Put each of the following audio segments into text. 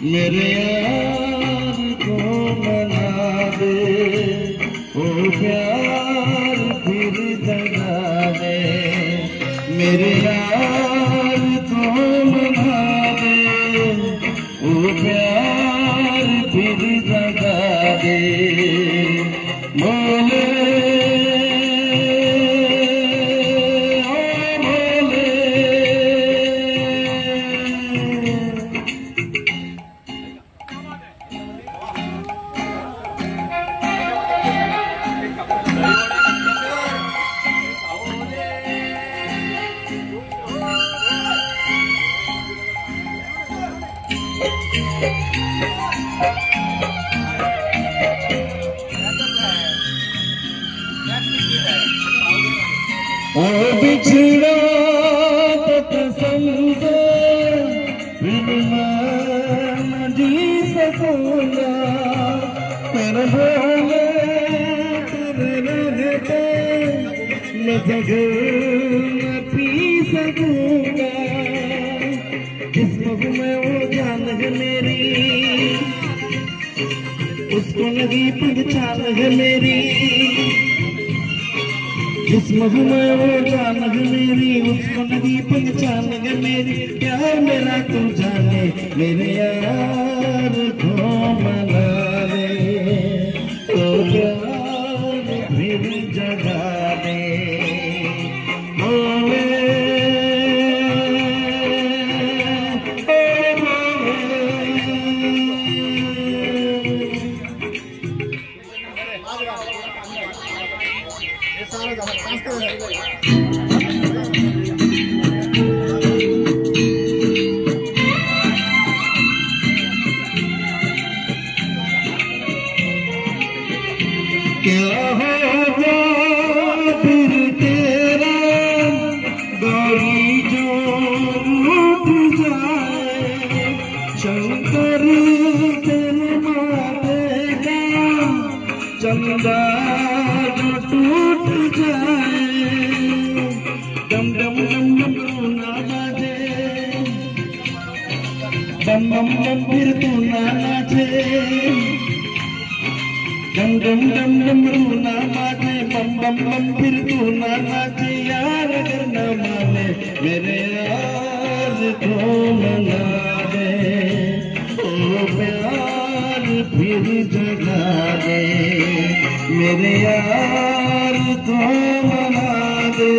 मेरे यार को मना दे, ओ प्यार फिर जगा दे। मेरे यार को मना दे, ओ प्यार फिर जगा दे। बोले ओ बिछड़ा तो कसम से फिर मैं न जी सकूंगा। तेरे बोले तेरे रहते मैं जग न पी सकूंगा। जिसको मैं वो जान है मेरी, उसको नहीं पहचान है मेरी। जिस्म में वो जान है मेरी, उसको नहीं पहचान है मेरी। प्यार मेरा तू जाने, मेरे यार को मना दे, तो प्यार फिर जगा दे। क्या होगा फिर तेरा गौरी जो रूठ जाए। शंकर तेरे माथे का चंदा जो टूट जाए। डम डम डम डम ना बाजे, डम डम डम फिर तू ना नाचे। डम डम डम डम ना माने, बम बम बम फिर तू ना नाचे। यार अगर न माने, मेरे यार को मना दे, ओ प्यार फिर जगा दे। मेरे यार को मना दे,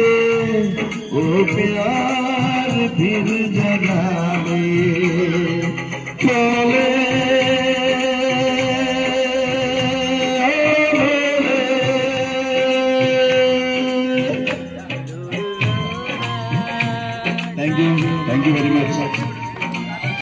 ओ प्यार फिर जगा